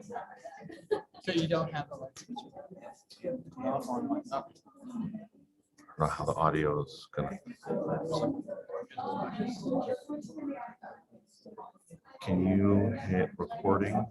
So you don't have the light switch? Not on my. I don't know how the audio is gonna. Can you hit recording?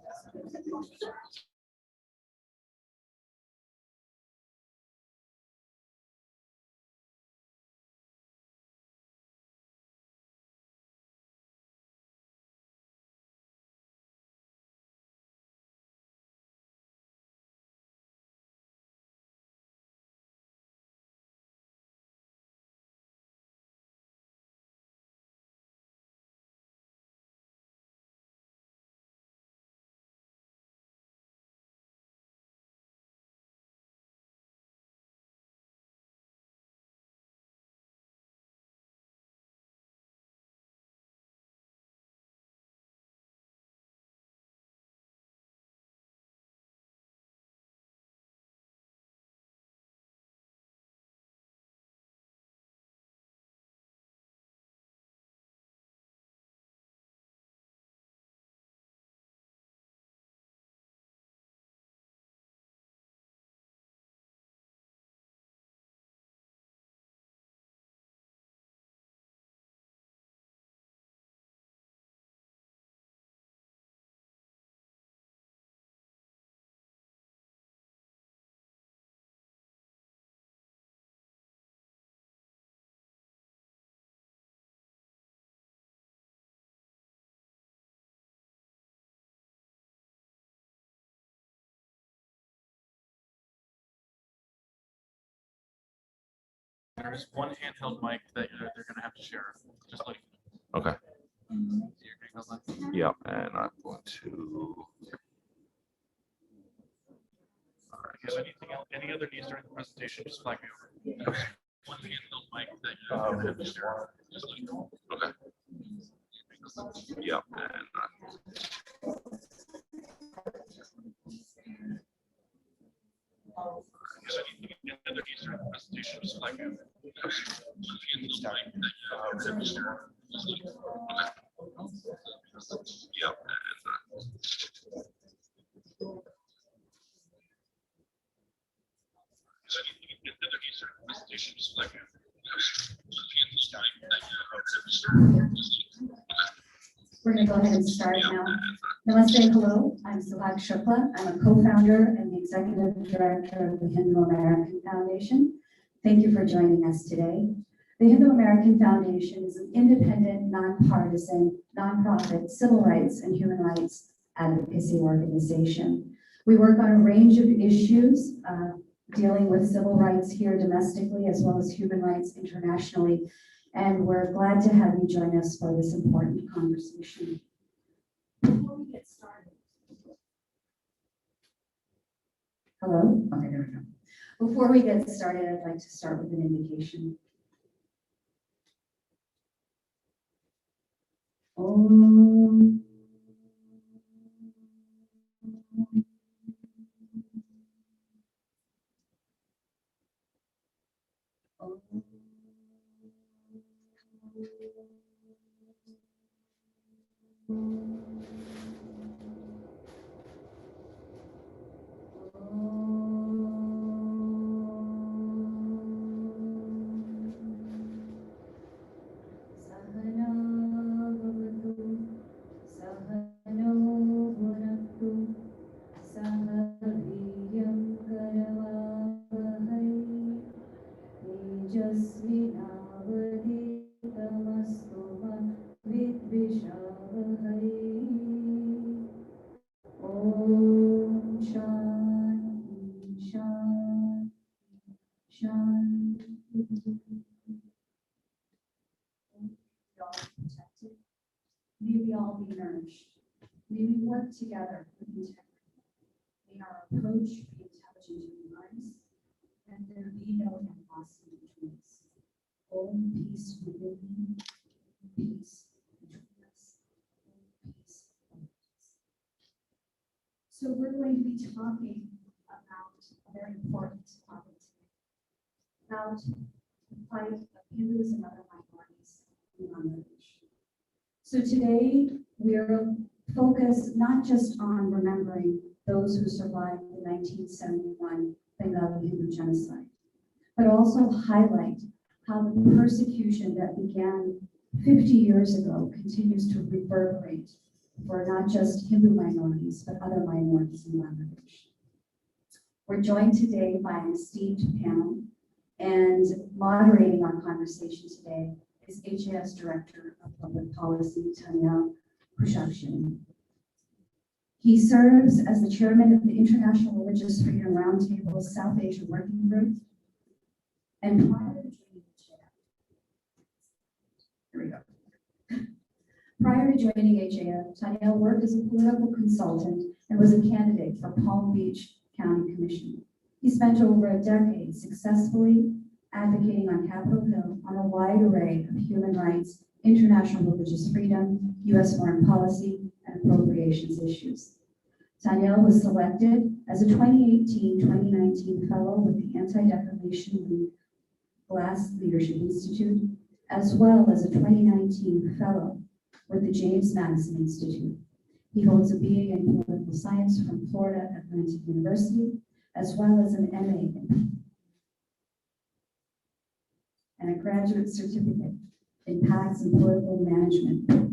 There's one handheld mic that they're gonna have to share. Just like. Okay. Your handheld mic. Yep, and I'm going to. All If you have anything else, any other needs during the presentation, just flag me over. right. One handheld mic that you're gonna have to share. Just like. Okay. Yep, and If you have anything other needs during the presentation, just flag me over. One handheld mic that you're gonna have to share. Just like. yep, If anything other needs during the presentation, just flag me over. One handheld mic that you're gonna have to share. Just like. We're going to go ahead and start now. Namaste, hello. I'm Suhag Shukla. I'm a co-founder and the executive director of the Hindu American Foundation. Thank you for joining us today. The Hindu American Foundation is an independent, nonpartisan, nonprofit civil rights and human rights advocacy organization. We work on a range of issues dealing with civil rights here domestically as well as human rights internationally. And we're glad to have you join us for this important conversation. Before we get started. Hello? Okay, there we go. Before we get started, I'd like to start with an invocation. Om. May we all be nourished. May we work together with integrity. May our approach be intelligent and wise, and there be no animosity between us. Om peace within me, peace between us, peace among us. So we're going to be talking about a very important topic today, about the plight of Hindus and other minorities in Bangladesh. So today we're focused not just on remembering those who survived the 1971 Bengali Hindu genocide, but also highlight how the persecution that began 50 years ago continues to reverberate for not just Hindu minorities, but other minorities in Bangladesh. We're joined today by an esteemed panel, and moderating our conversation today is HAS Director of Public Policy, Tanya Kushakshin. He serves as the chairman of the International Religious Freedom Roundtable South Asia Working Group. And prior to joining HAF, Tanya worked as a political consultant and was a candidate for Palm Beach County Commission. He spent over a decade successfully advocating on Capitol Hill on a wide array of human rights, international religious freedom, U.S. foreign policy, and appropriations issues. Tanya was selected as a 2018-2019 fellow with the Anti-Defamation League Glass Leadership Institute, as well as a 2019 fellow with the James Madison Institute. He holds a BA in political science from Florida Atlantic University, as well as an MA and a graduate certificate in Pax and Political Management,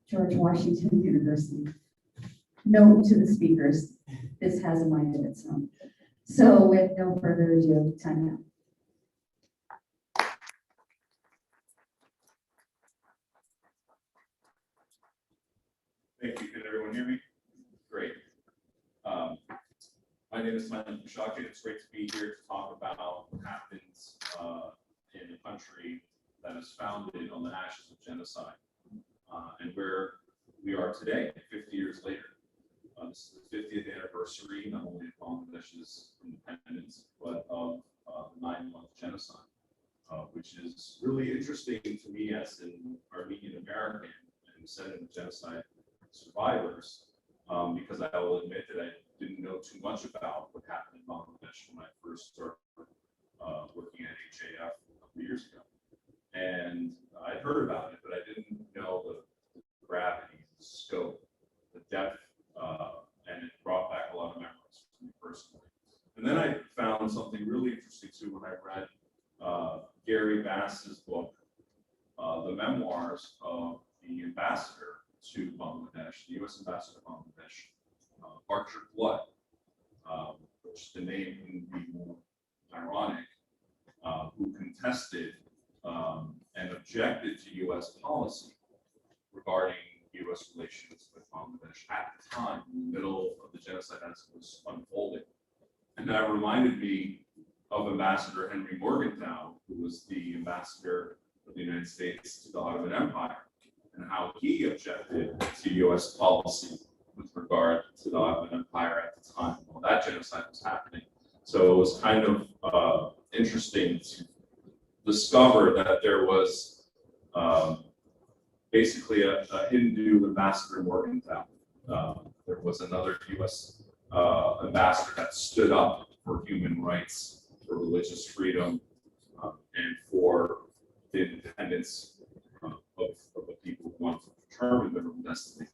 George Washington University. Note to the speakers, this has a mind of its own. So with no further ado, Tanya. Thank you. Can everyone hear me? Great. My name is Panelist. It's great to be here to talk about what happens in a country that is founded on the ashes of genocide, and where we are today, 50 years later. This is the 50th anniversary, not only of Bangladesh's independence, but of the 9-month genocide, which is really interesting to me as an Armenian American and descendant of genocide survivors, because I will admit that I didn't know too much about what happened in Bangladesh when I first started working at HAF a couple years ago. And I'd heard about it, but I didn't know the gravity, the scope, the depth, and it brought back a lot of memories for me personally. And then I found something really interesting too when I read Gary Bass's book, The Memoirs of the Ambassador to Bangladesh, the U.S. Ambassador to Bangladesh, Archer Blood, which the name can be more ironic, who contested and objected to U.S. policy regarding U.S. relations with Bangladesh at the time, in the middle of the genocide as it was unfolding. And that reminded me of Ambassador Henry Morgenthau, who was the ambassador of the United States to the Ottoman Empire, and how he objected to U.S. policy with regard to the Ottoman Empire at the time while that genocide was happening. So it was kind of interesting to discover that there was basically a Hindu ambassador Morgenthau. There was another U.S. Ambassador that stood up for human rights, for religious freedom, and for the independence of the people who want to determine their own destiny.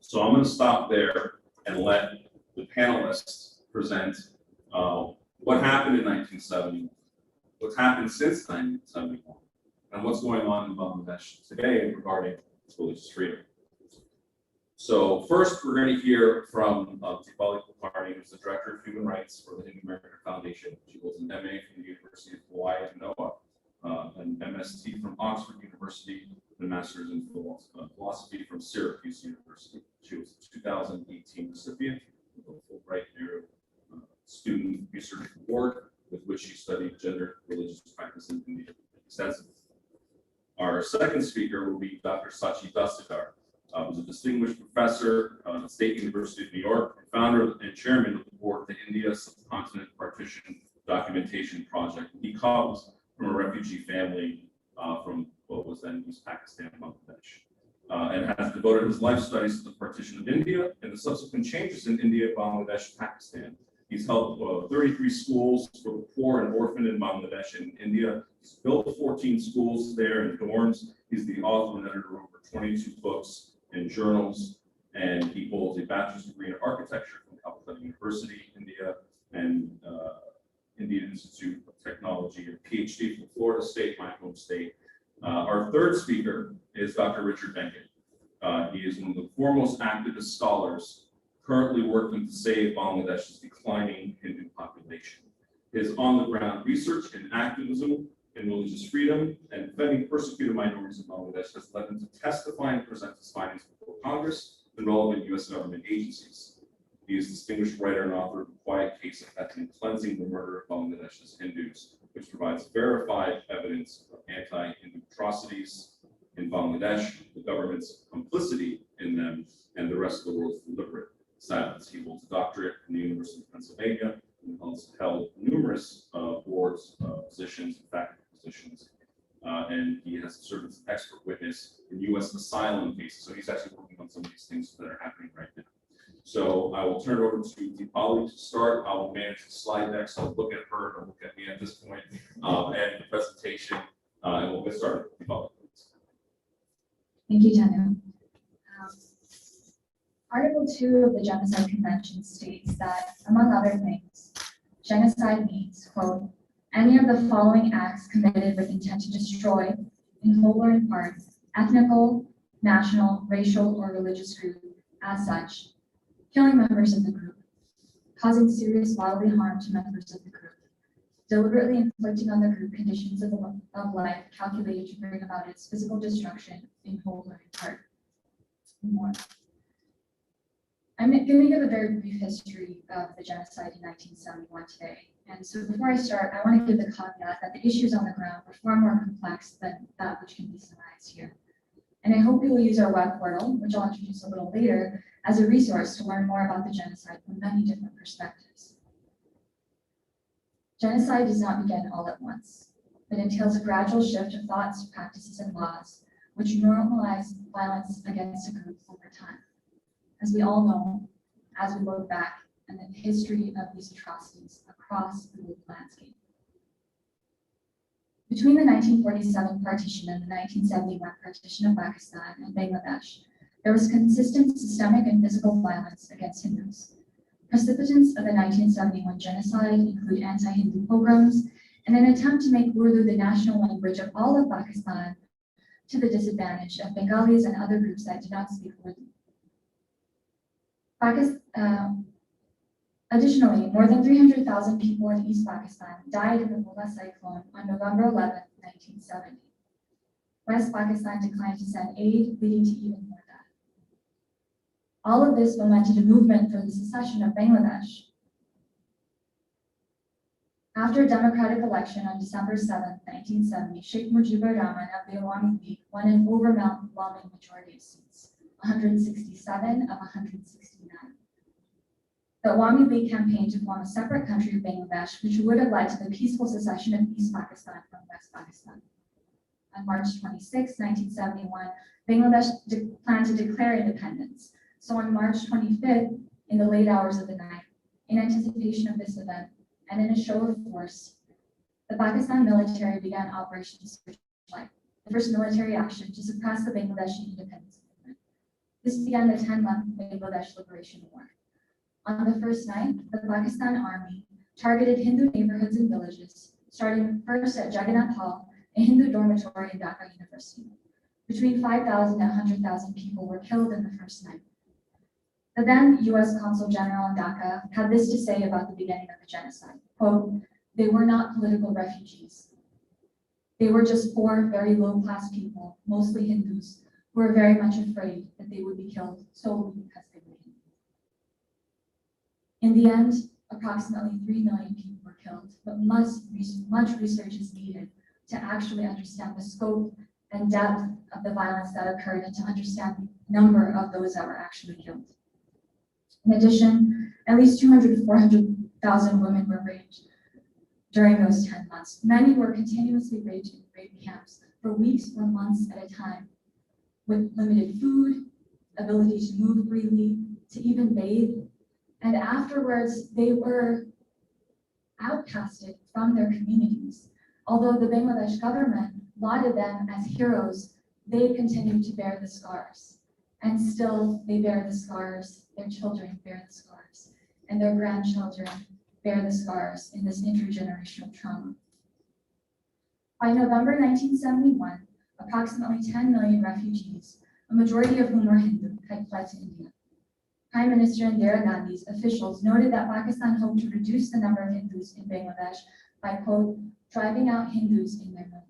So I'm going to stop there and let the panelists present what happened in 1971, what's happened since 1971, and what's going on in Bangladesh today regarding religious freedom. So first, we're going to hear from Deepali Kulkarni, who's the Director of Human Rights for the Hindu American Foundation. She holds an MA from the University of Hawaii at Manoa, an MST from Oxford University, and a Master's in Philosophy from Syracuse University. She was a 2018 recipient of a Fulbright Student Research Award, with which she studied gender religious practice in India extensively. Our second speaker will be Dr. Sachi Dastidar, who's a distinguished professor at the State University of New York, and founder and chairman of the board of the India Subcontinent Partition Documentation Project. He comes from a refugee family from what was then East Pakistan, Bangladesh, and has devoted his life studies to the partition of India and the subsequent changes in India, Bangladesh, Pakistan. He's helped 33 schools for the poor and orphan in Bangladesh and India. He's built 14 schools there and dorms. He's the author and editor of over 22 books and journals. and he holds a bachelor's degree in architecture from Calcutta University, India, and Indian Institute of Technology, and PhD from Florida State, my home state. Our third speaker is Dr. Richard Bengen. He is one of the foremost activist scholars currently working to save Bangladesh's declining Hindu population. His on-the-ground research and activism in religious freedom and defending persecuted minorities in Bangladesh has led him to testify and present his findings before Congress and relevant U.S. government agencies. He is a distinguished writer and author of A Quiet Case of Ethnic Cleansing: The Murder of Bangladesh's Hindus, which provides verified evidence of anti-Hindu atrocities in Bangladesh, the government's complicity in them, and the rest of the world's deliberate silence. He holds a doctorate from the University of Pennsylvania and has held numerous boards, positions, and faculty positions, and he has served as an expert witness in U.S. asylum cases. So he's actually working on some of these things that are happening right now. So I will turn it over to Deepali to start. I will manage the slide deck, so look at her, or look at me at this point, and the presentation, and we'll get started. Deepali, please. Thank you, Tanu. Article 2 of the Genocide Convention states that, among other things, genocide means, quote, any of the following acts committed with intent to destroy, in whole or in part, ethnical, national, racial, or religious group as such, killing members of the group, causing serious bodily harm to members of the group, deliberately inflicting on the group conditions of life calculated to bring about its physical destruction in whole or in part. More. I'm going to give a very brief history of the genocide in 1971 today. And so before I start, I want to give the caveat that the issues on the ground are far more complex than that which can be summarized here. And I hope you will use our web portal, which I'll introduce a little later, as a resource to learn more about the genocide from many different perspectives. Genocide does not begin all at once, but entails a gradual shift of thoughts, practices, and laws, which normalize violence against a group over time. As we all know, as we look back at the history of these atrocities across the global landscape. Between the 1947 partition and the 1971 partition of Pakistan and Bangladesh, there was consistent systemic and physical violence against Hindus. Precipitants of the 1971 genocide include anti-Hindu pogroms and an attempt to make Urdu the national language of all of Pakistan to the disadvantage of Bengalis and other groups that do not speak Urdu. Additionally, more than 300,000 people in East Pakistan died in the Bula cyclone on November 11, 1970. West Pakistan declined to send aid, leading to even more death. All of this fomented a movement for the secession of Bangladesh. After a democratic election on December 7, 1970, Sheikh Mujibur Rahman of the Awami League won an overwhelming majority of seats, 167 of 169. The Awami League campaigned to form a separate country of Bangladesh, which would have led to the peaceful secession of East Pakistan from West Pakistan. On March 26, 1971, Bangladesh planned to declare independence. So on March 25th, in the late hours of the night, in anticipation of this event, and in a show of force, the Pakistan military began Operation Searchlight, the first military action to suppress the Bangladeshi independence movement. This began the 10-month Bangladesh Liberation War. On the first night, the Pakistan Army targeted Hindu neighborhoods and villages, starting first at Jagannath Hall, a Hindu dormitory in Dhaka University. Between 5,000 and 100,000 people were killed in the first night. The then U.S. Consul General in Dhaka had this to say about the beginning of the genocide, quote, "They were not political refugees. They were just poor, very low-class people, mostly Hindus, who were very much afraid that they would be killed solely because they were Hindu." In the end, approximately 3 million people were killed, but much research is needed to actually understand the scope and depth of the violence that occurred and to understand the number of those that were actually killed. In addition, at least 200 to 400,000 women were raped during those 10 months. Many were continuously raped in rape camps for weeks or months at a time, with limited food, ability to move freely, to even bathe. And afterwards, they were outcasted from their communities. Although the Bangladesh government lauded them as heroes, they continued to bear the scars. And still they bear the scars, their children bear the scars, and their grandchildren bear the scars in this intergenerational trauma. By November 1971, approximately 10 million refugees, a majority of whom were Hindu, had fled to India. Prime Minister Indira Gandhi's officials noted that Pakistan hoped to reduce the number of Hindus in Bangladesh by, quote, driving out Hindus in their millions.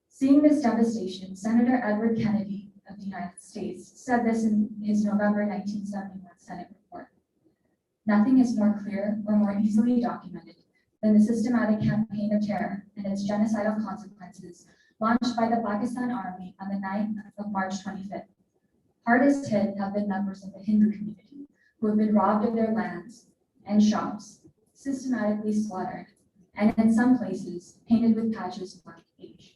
Seeing this devastation, Senator Edward Kennedy of the United States said this in his November 1971 Senate report. Nothing is more clear or more easily documented than the systematic campaign of terror and its genocidal consequences launched by the Pakistan Army on the 9th of March 25th. Hardest hit have been members of the Hindu community who have been robbed of their lands and shops, systematically slaughtered, and in some places painted with patches marked age.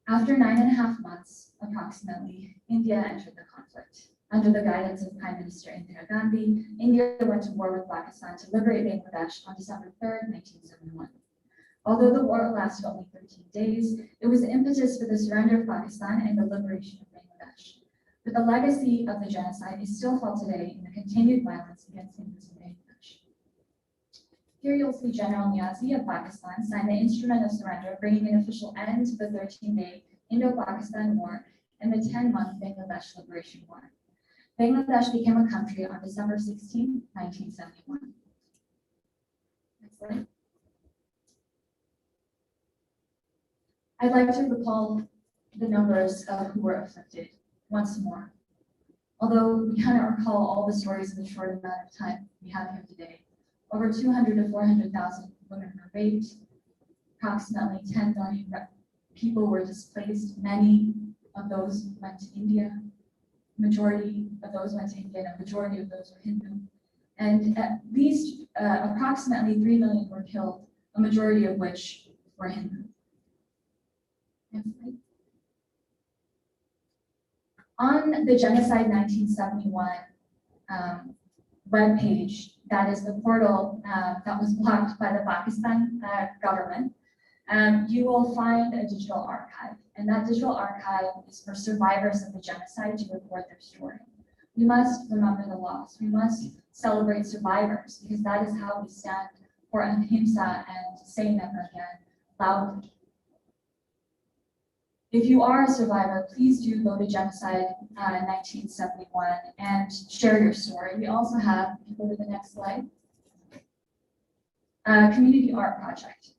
After 9.5 months, approximately, India entered the conflict. Under the guidance of Prime Minister Indira Gandhi, India went to war with Pakistan to liberate Bangladesh on December 3rd, 1971. Although the war lasted only 13 days, it was the impetus for the surrender of Pakistan and the liberation of Bangladesh. But the legacy of the genocide is still felt today in the continued violence against Hindus in Bangladesh. Here you'll see General Niazi of Pakistan sign the instrument of surrender, bringing an official end to the 13-day Indo-Pakistan War and the 10-month Bangladesh Liberation War. Bangladesh became a country on December 16, 1971. Next slide. I'd like to recall the numbers of who were affected once more. Although we cannot recall all the stories in the short amount of time we have here today, over 200 to 400,000 women were raped, approximately 10 million people were displaced, many of those went to India, majority of those went to India, and a majority of those were Hindu. And at least approximately 3 million were killed, a majority of which were Hindu. Next slide. On the Genocide 1971 webpage, that is the portal that was blocked by the Pakistan government, you will find a digital archive. And that digital archive is for survivors of the genocide to record their story. We must remember the loss. We must celebrate survivors because that is how we stand for ahimsa and say never again loudly. If you are a survivor, please do go to Genocide 1971 and share your story. We also have, if you go to the next slide, a community art project.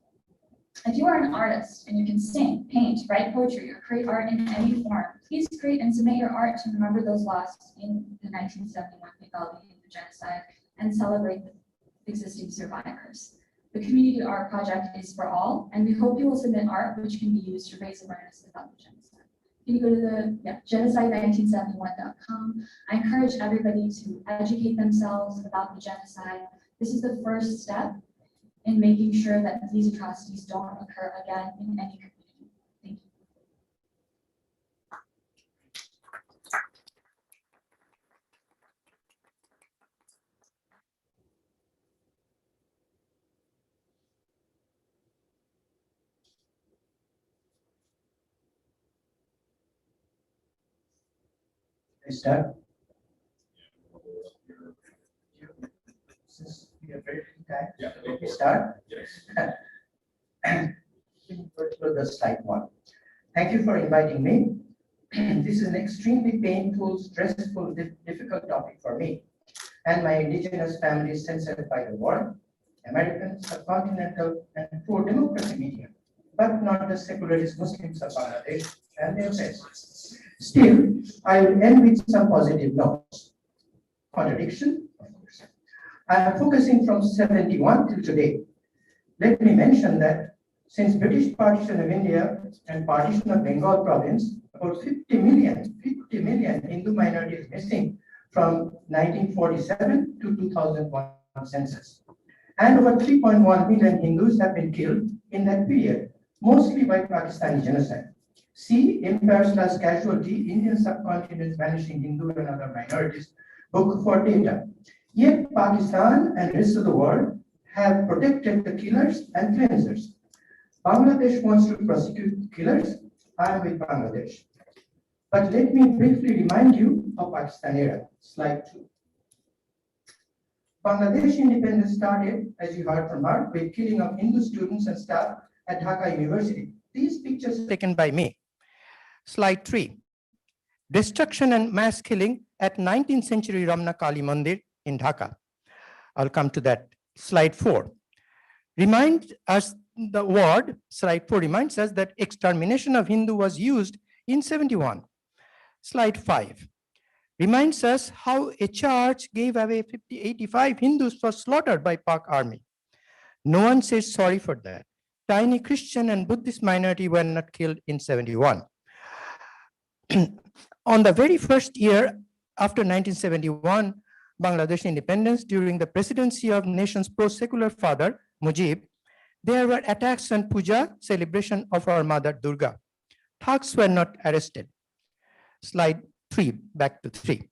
If you are an artist and you can sing, paint, write poetry, or create art in any form, please create and submit your art to remember those lost in the 1971 Bengali Hindu genocide and celebrate the existing survivors. The community art project is for all, and we hope you will submit art which can be used to raise awareness about the genocide. Can you go to the genocide1971.com? I encourage everybody to educate themselves about the genocide. This is the first step in making sure that these atrocities don't occur again in any community. Thank you. Start. Since we are very time, Yeah. let me start. Yes. Go to the slide 1. Thank you for inviting me. This is an extremely painful, stressful, difficult topic for me and my indigenous families censored by the war, American, subcontinental, and pro-democracy media, but not the secularist Muslims of Bangladesh and their press. Still, I will end with some positive notes. Contradiction, of course. I am focusing from 71 till today. Let me mention that since British partition of India and partition of Bengal province, about 50 million Hindu minorities missing from 1947 to 2001 census. And over 3.1 million Hindus have been killed in that period, mostly by Pakistani genocide. See Empire/Casualty, Indian subcontinent's vanishing Hindu and other minorities book for data. Yet Pakistan and rest of the world have protected the killers and cleansers. Bangladesh wants to prosecute killers. I am with Bangladesh. But let me briefly remind you of Pakistan era. Slide 2. Bangladesh independence started, as you heard from her, with killing of Hindu students and staff at Dhaka University. These pictures taken by me. Slide 3. Destruction and mass killing at 19th century Ramna Kali Mandir in Dhaka. I'll come to that. Slide 4. Remind us the word, slide 4 reminds us that extermination of Hindu was used in 71. Slide 5 reminds us how a church gave away 85 Hindus for slaughter by Pak army. No one says sorry for that. Tiny Christian and Buddhist minority were not killed in 71. On the very first year after 1971, Bangladesh independence, during the presidency of nation's pro-secular father, Mujib, there were attacks on puja, celebration of our mother Durga. Thugs were not arrested. Slide 3, back to 3.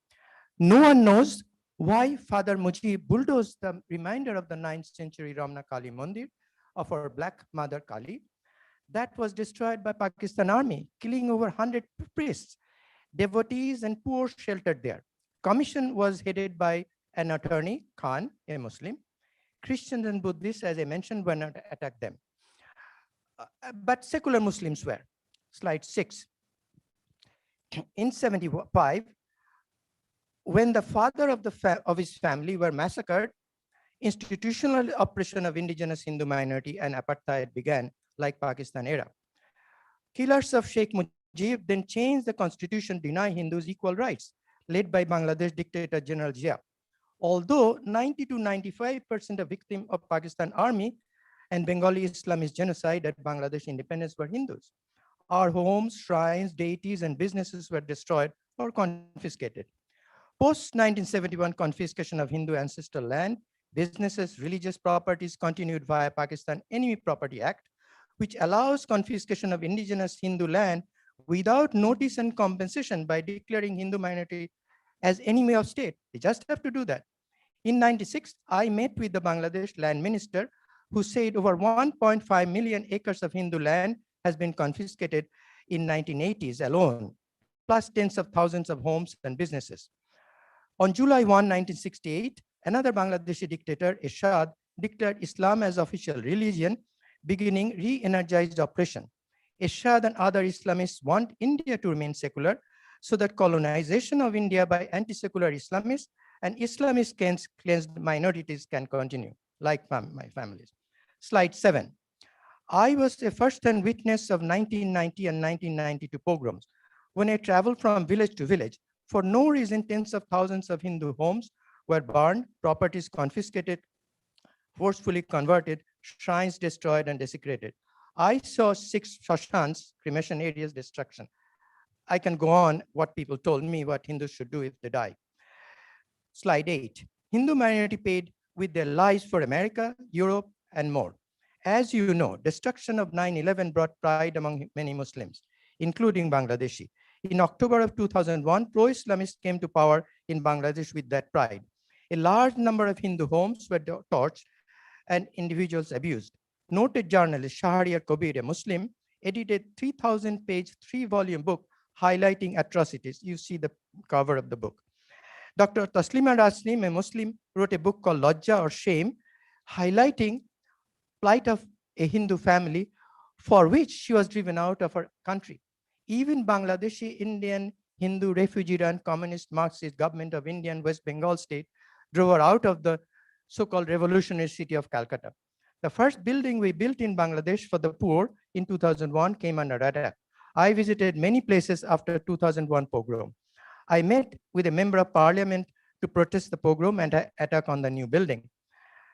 No one knows why Father Mujib bulldozed the remainder of the 9th century Ramna Kali Mandir of our black mother Kali. That was destroyed by Pakistan army, killing over 100 priests, devotees and poor sheltered there. Commission was headed by an attorney, Khan, a Muslim. Christians and Buddhists, as I mentioned, were not attacked them. But secular Muslims were. Slide 6. In 75, when the father of his family were massacred, institutional oppression of indigenous Hindu minority and apartheid began, like Pakistan era. Killers of Sheikh Mujib then changed the constitution, deny Hindus equal rights, led by Bangladesh dictator General Zia. Although 90 to 95% of victims of Pakistan army and Bengali Islamist genocide at Bangladesh independence were Hindus. Our homes, shrines, deities, and businesses were destroyed or confiscated. Post-1971 confiscation of Hindu ancestral land, businesses, religious properties continued via Pakistan Enemy Property Act, which allows confiscation of indigenous Hindu land without notice and compensation by declaring Hindu minority as enemy of state. They just have to do that. In 96, I met with the Bangladesh land minister who said over 1.5 million acres of Hindu land has been confiscated in 1980s alone, plus tens of thousands of homes and businesses. On July 1, 1968, another Bangladeshi dictator, Ershad, declared Islam as official religion, beginning re-energized oppression. Ershad and other Islamists want India to remain secular so that colonization of India by anti-secular Islamists and Islamist cleansed minorities can continue, like my families. Slide 7. I was a first-hand witness of 1990 and 1992 pogroms. When I traveled from village to village, for no reason, tens of thousands of Hindu homes were burned, properties confiscated, forcefully converted, shrines destroyed and desecrated. I saw 6 shashans, cremation areas, destruction. I can go on what people told me what Hindus should do if they die. Slide 8. Hindu minority paid with their lives for America, Europe, and more. As you know, destruction of 9/11 brought pride among many Muslims, including Bangladeshi. In October of 2001, pro-Islamists came to power in Bangladesh with that pride. A large number of Hindu homes were torched and individuals abused. Noted journalist Shahriar Kabir, a Muslim, edited 3,000-page, 3-volume book highlighting atrocities. You see the cover of the book. Dr. Taslima Raslim, a Muslim, wrote a book called Lajja or Shame, highlighting plight of a Hindu family for which she was driven out of her country. Even Bangladeshi Indian Hindu refugee run communist Marxist government of India and West Bengal state drove her out of the so-called revolutionary city of Calcutta. The first building we built in Bangladesh for the poor in 2001 came under attack. I visited many places after 2001 pogrom. I met with a member of parliament to protest the pogrom and attack on the new building.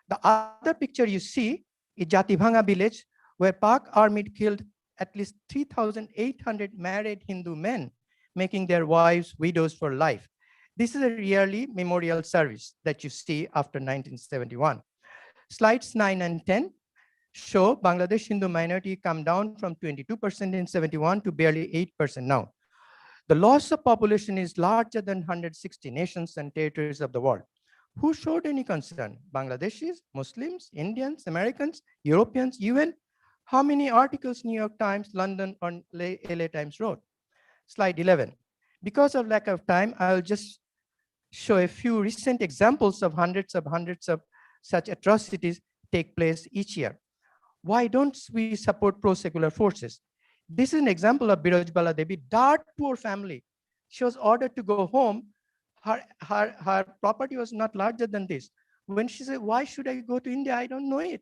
The other picture you see is Jatibhanga village, where Pak army killed at least 3,800 married Hindu men, making their wives widows for life. This is a yearly memorial service that you see after 1971. Slides 9 and 10 show Bangladesh Hindu minority come down from 22% in 71 to barely 8% now. The loss of population is larger than 160 nations and territories of the world. Who showed any concern? Bangladeshis, Muslims, Indians, Americans, Europeans, UN? How many articles New York Times, London, or LA Times wrote? Slide 11. Because of lack of time, I'll just show a few recent examples of hundreds of such atrocities take place each year. Why don't we support pro-secular forces? This is an example of Birojbala Devi, dark poor family. She was ordered to go home. Her property was not larger than this. When she said, why should I go to India? I don't know it.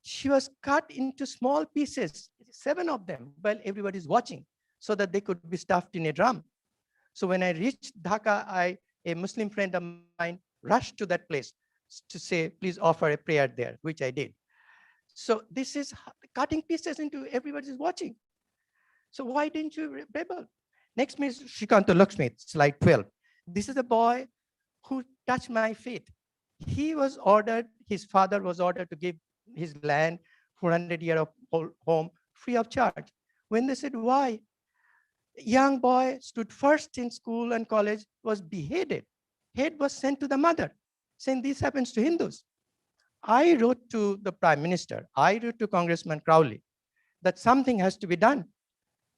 She was cut into small pieces, 7 of them, while everybody's watching, so that they could be stuffed in a drum. So when I reached Dhaka, a Muslim friend of mine rushed to that place to say, please offer a prayer there, which I did. So this is cutting pieces into everybody's watching. So why didn't you rebel? Next is Shrikanta Lakshmi, slide 12. This is a boy who touched my feet. He was ordered, his father was ordered to give his land, 400 year of home, free of charge. When they said, why? Young boy stood first in school and college, was beheaded. Head was sent to the mother, saying this happens to Hindus. I wrote to the Prime Minister, I wrote to Congressman Crowley that something has to be done.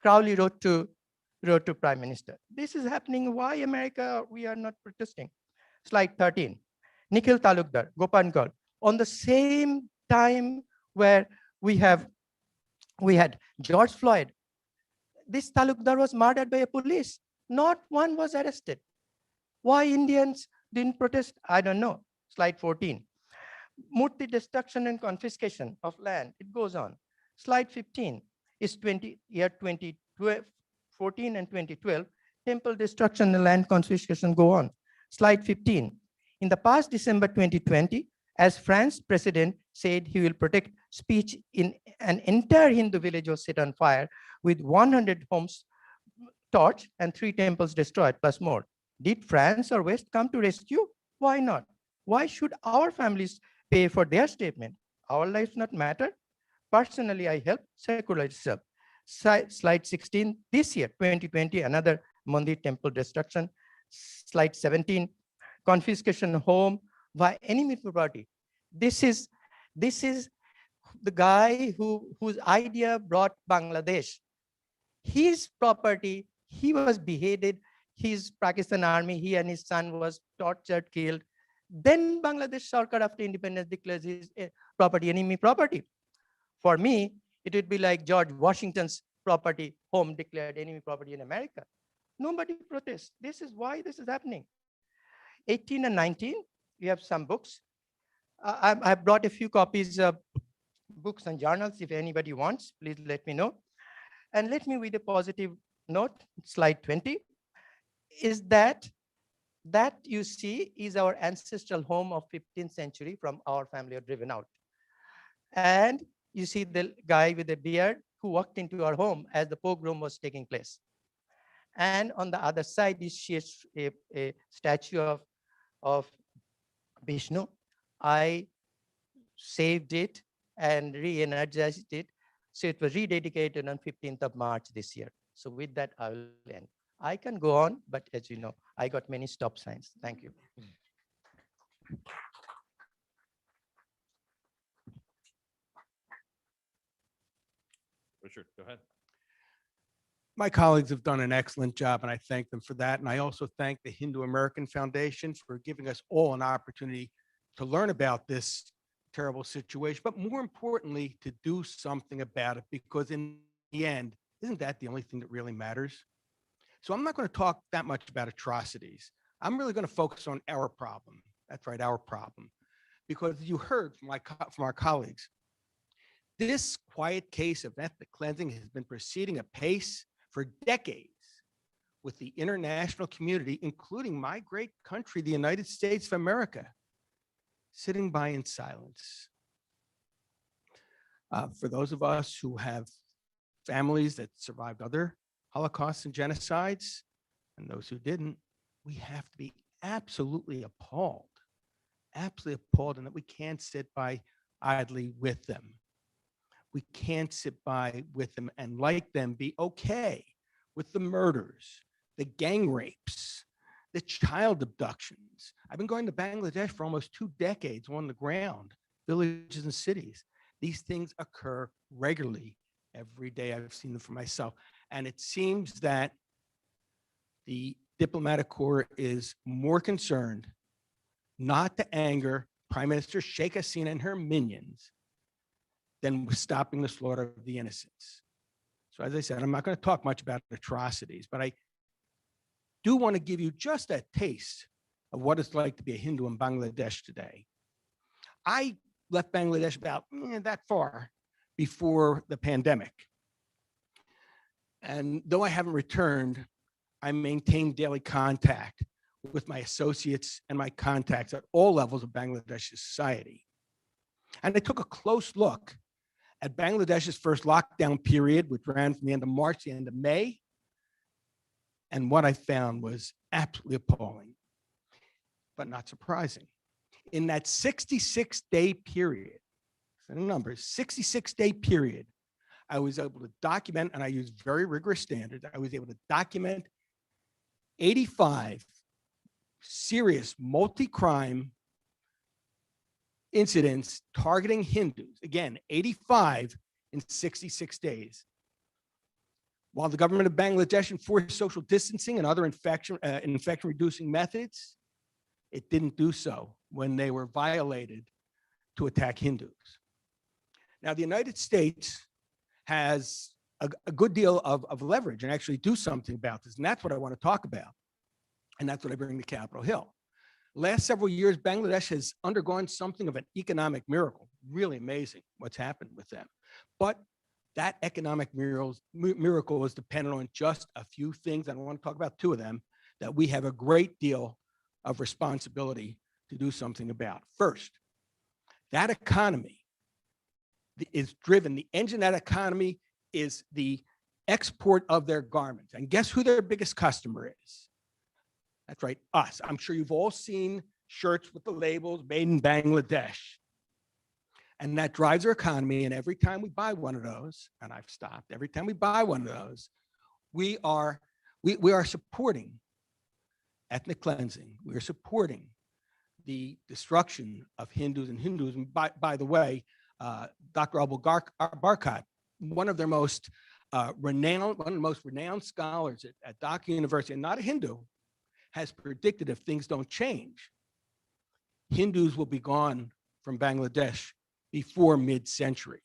Crowley wrote to Prime Minister. This is happening. Why America? We are not protesting. Slide 13. Nikhil Talukdar, Gopangal. On the same time where we had George Floyd, this Talukdar was murdered by a police. Not one was arrested. Why Indians didn't protest? I don't know. Slide 14. Murti destruction and confiscation of land. It goes on. Slide 15 is 2014 and 2012. Temple destruction and land confiscation go on. Slide 15. In the past December 2020, as France president said he will protect speech in an entire Hindu village was set on fire with 100 homes torched and 3 temples destroyed plus more. Did France or West come to rescue? Why not? Why should our families pay for their statement? Our lives not matter? Personally, I help secularize self. Slide 16, this year, 2020, another Mandir temple destruction. Slide 17, confiscation home by enemy property. This is the guy whose idea brought Bangladesh. His property, he was beheaded, his Pakistan army, he and his son was tortured, killed. Then Bangladesh Sarkar after independence declares his property enemy property. For me, it would be like George Washington's property, home declared enemy property in America. Nobody protests. This is why this is happening. 18 and 19, we have some books. I brought a few copies of books and journals. If anybody wants, please let me know. And let me with a positive note, slide 20, is that you see is our ancestral home of 15th century from our family are driven out. And you see the guy with a beard who walked into our home as the pogrom was taking place. And on the other side is a statue of Vishnu. I saved it and re-energized it. So it was rededicated on 15th of March this year. So with that, I will end. I can go on, but as you know, I got many stop signs. Thank you. Richard, go ahead. My colleagues have done an excellent job, and I thank them for that. And I also thank the Hindu American Foundation for giving us all an opportunity to learn about this terrible situation, but more importantly, to do something about it, because in the end, isn't that the only thing that really matters? So I'm not going to talk that much about atrocities. I'm really going to focus on our problem. That's right, our problem. Because you heard from our colleagues, this quiet case of ethnic cleansing has been proceeding apace for decades with the international community, including my great country, the United States of America, sitting by in silence. For those of us who have families that survived other Holocausts and genocides, and those who didn't, we have to be absolutely appalled, and that we can't sit by idly with them. We can't sit by with them and like them be okay with the murders, the gang rapes, the child abductions. I've been going to Bangladesh for almost 2 decades on the ground, villages and cities. These things occur regularly every day. I've seen them for myself. And it seems that the diplomatic corps is more concerned not to anger Prime Minister Sheikh Hasina and her minions than with stopping the slaughter of the innocents. So as I said, I'm not going to talk much about atrocities, but I do want to give you just a taste of what it's like to be a Hindu in Bangladesh today. I left Bangladesh about that far before the pandemic. And though I haven't returned, I maintain daily contact with my associates and my contacts at all levels of Bangladesh society. And I took a close look at Bangladesh's first lockdown period, which ran from the end of March to the end of May. And what I found was absolutely appalling, but not surprising. In that 66-day period, the numbers, 66-day period, I was able to document, and I used very rigorous standards, I was able to document 85 serious multi-crime incidents targeting Hindus. Again, 85 in 66 days. While the government of Bangladesh enforced social distancing and other infection reducing methods, it didn't do so when they were violated to attack Hindus. Now, the United States has a good deal of leverage and actually do something about this. And that's what I want to talk about. And that's what I bring to Capitol Hill. Last several years, Bangladesh has undergone something of an economic miracle. Really amazing what's happened with them. But that economic miracle is dependent on just a few things. And I want to talk about two of them that we have a great deal of responsibility to do something about. First, that economy is driven, the engine of that economy is the export of their garments. And guess who their biggest customer is? That's right, us. I'm sure you've all seen shirts with the labels made in Bangladesh. And that drives our economy. And every time we buy one of those, and I've stopped, every time we buy one of those, we are supporting ethnic cleansing. We are supporting the destruction of Hindus and Hinduism. By the way, Dr. Abul Barkat, one of the most renowned scholars at Dhaka University, and not a Hindu, has predicted if things don't change, Hindus will be gone from Bangladesh before mid-century.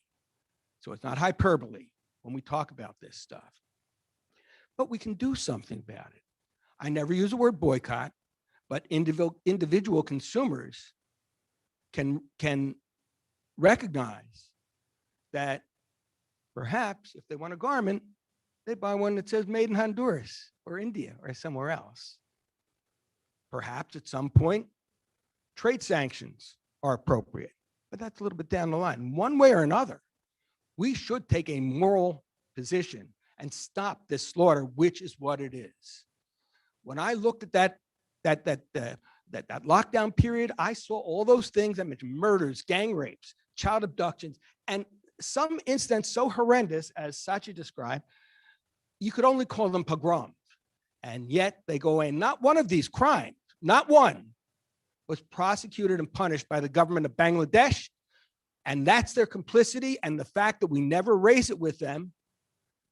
So it's not hyperbole when we talk about this stuff. But we can do something about it. I never use the word boycott, but individual consumers can recognize that perhaps if they want a garment, they buy one that says made in Honduras or India or somewhere else. Perhaps at some point, trade sanctions are appropriate, but that's a little bit down the line. One way or another, we should take a moral position and stop this slaughter, which is what it is. When I looked at that lockdown period, I saw all those things. I mentioned murders, gang rapes, child abductions, and some incidents so horrendous, as Sachi described, you could only call them pogroms. And yet they go in. Not one of these crimes, not one, was prosecuted and punished by the government of Bangladesh. And that's their complicity. And the fact that we never raise it with them,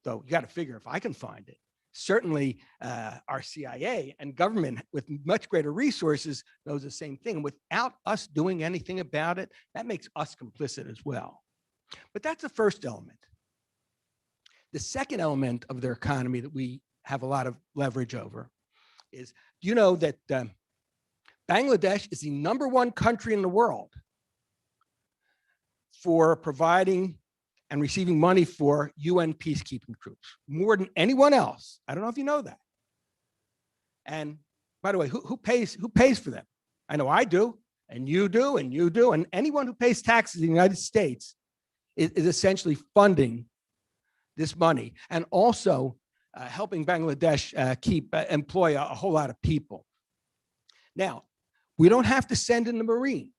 though you got to figure if I can find it. Certainly our CIA and government with much greater resources knows the same thing. Without us doing anything about it, that makes us complicit as well. But that's the first element. The second element of their economy that we have a lot of leverage over is, do you know that Bangladesh is the #1 country in the world for providing and receiving money for UN peacekeeping troops, more than anyone else. I don't know if you know that. And by the way, who pays for them? I know I do, and you do, and you do, and anyone who pays taxes in the United States is essentially funding this money and also helping Bangladesh employ a whole lot of people. Now, we don't have to send in the Marines.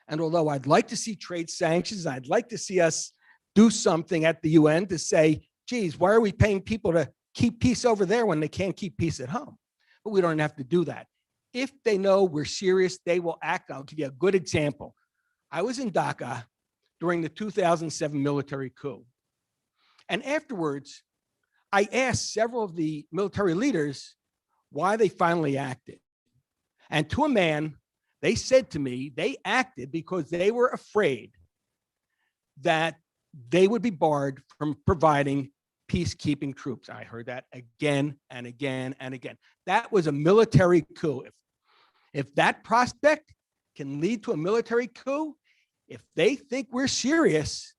And although I'd like to see trade sanctions, I'd like to see us do something at the UN to say, geez, why are we paying people to keep peace over there when they can't keep peace at home? But we don't have to do that. If they know we're serious, they will act. I'll give you a good example. I was in Dhaka during the 2007 military coup. And afterwards, I asked several of the military leaders why they finally acted. And to a man, they said to me, they acted because they were afraid that they would be barred from providing peacekeeping troops. I heard that again and again and again. That was a military coup. If that prospect can lead to a military coup, if they think we're serious,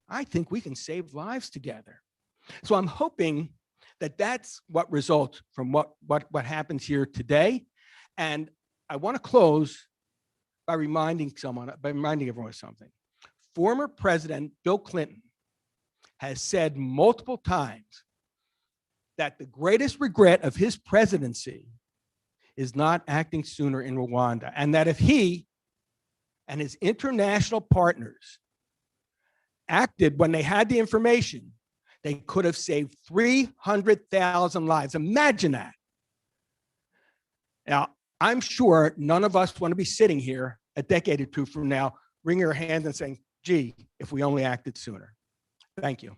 I think we can save lives together. So I'm hoping that that's what results from what happens here today. And I want to close by reminding everyone of something. Former President Bill Clinton has said multiple times that the greatest regret of his presidency is not acting sooner in Rwanda, and that if he and his international partners acted when they had the information, they could have saved 300,000 lives. Imagine that. Now, I'm sure none of us want to be sitting here a decade or two from now, wringing our hands and saying, gee, if we only acted sooner. Thank you.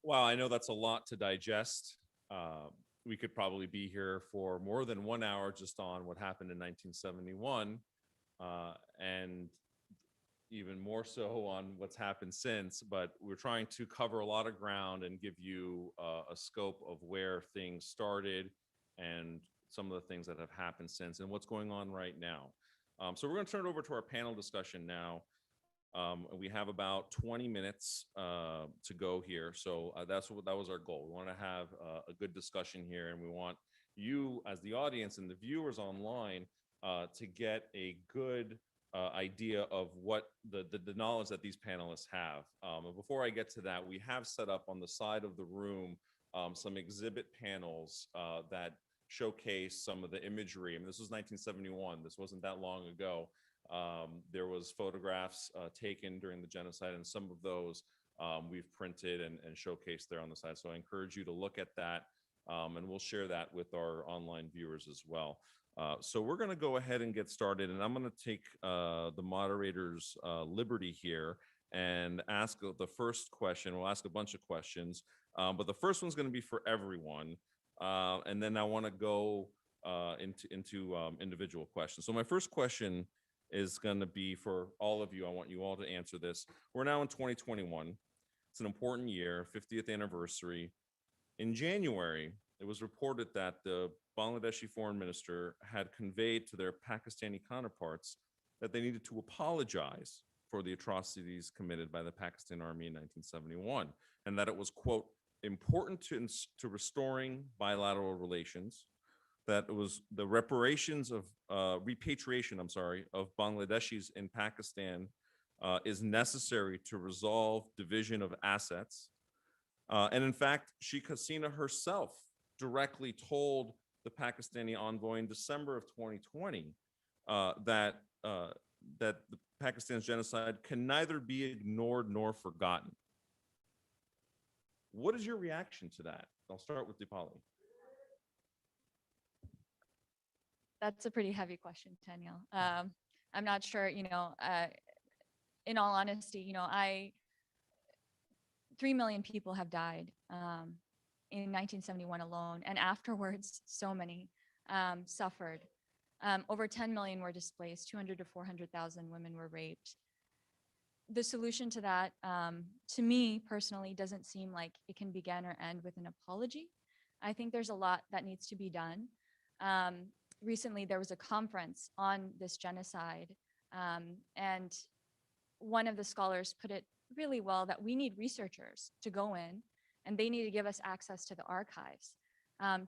Wow, I know that's a lot to digest. We could probably be here for more than 1 hour just on what happened in 1971, and even more so on what's happened since. But we're trying to cover a lot of ground and give you a scope of where things started and some of the things that have happened since and what's going on right now. So we're going to turn it over to our panel discussion now. We have about 20 minutes to go here. So that was our goal. We want to have a good discussion here, and we want you as the audience and the viewers online to get a good idea of what the knowledge that these panelists have. And before I get to that, we have set up on the side of the room some exhibit panels that showcase some of the imagery. I mean, this was 1971. This wasn't that long ago. There was photographs taken during the genocide, and some of those we've printed and showcased there on the side. So I encourage you to look at that, and we'll share that with our online viewers as well. So we're going to go ahead and get started, and I'm going to take the moderator's liberty here and ask the first question. We'll ask a bunch of questions, but the first one's going to be for everyone, and then I want to go into individual questions. So my first question is going to be for all of you. I want you all to answer this. We're now in 2021. It's an important year, 50th anniversary. In January, it was reported that the Bangladeshi foreign minister had conveyed to their Pakistani counterparts that they needed to apologize for the atrocities committed by the Pakistan Army in 1971, and that it was, quote, important to restoring bilateral relations, that it was the repatriation of Bangladeshis in Pakistan is necessary to resolve division of assets. And in fact, Sheikh Hasina herself directly told the Pakistani envoy in December of 2020 that the Pakistan's genocide can neither be ignored nor forgotten. What is your reaction to that? I'll start with Deepali. That's a pretty heavy question, Daniel. I'm not sure, in all honesty, 3 million people have died in 1971 alone. And afterwards, so many suffered. Over 10 million were displaced, 200 to 400,000 women were raped. The solution to that, to me personally, doesn't seem like it can begin or end with an apology. I think there's a lot that needs to be done. Recently, there was a conference on this genocide, and one of the scholars put it really well that we need researchers to go in, and they need to give us access to the archives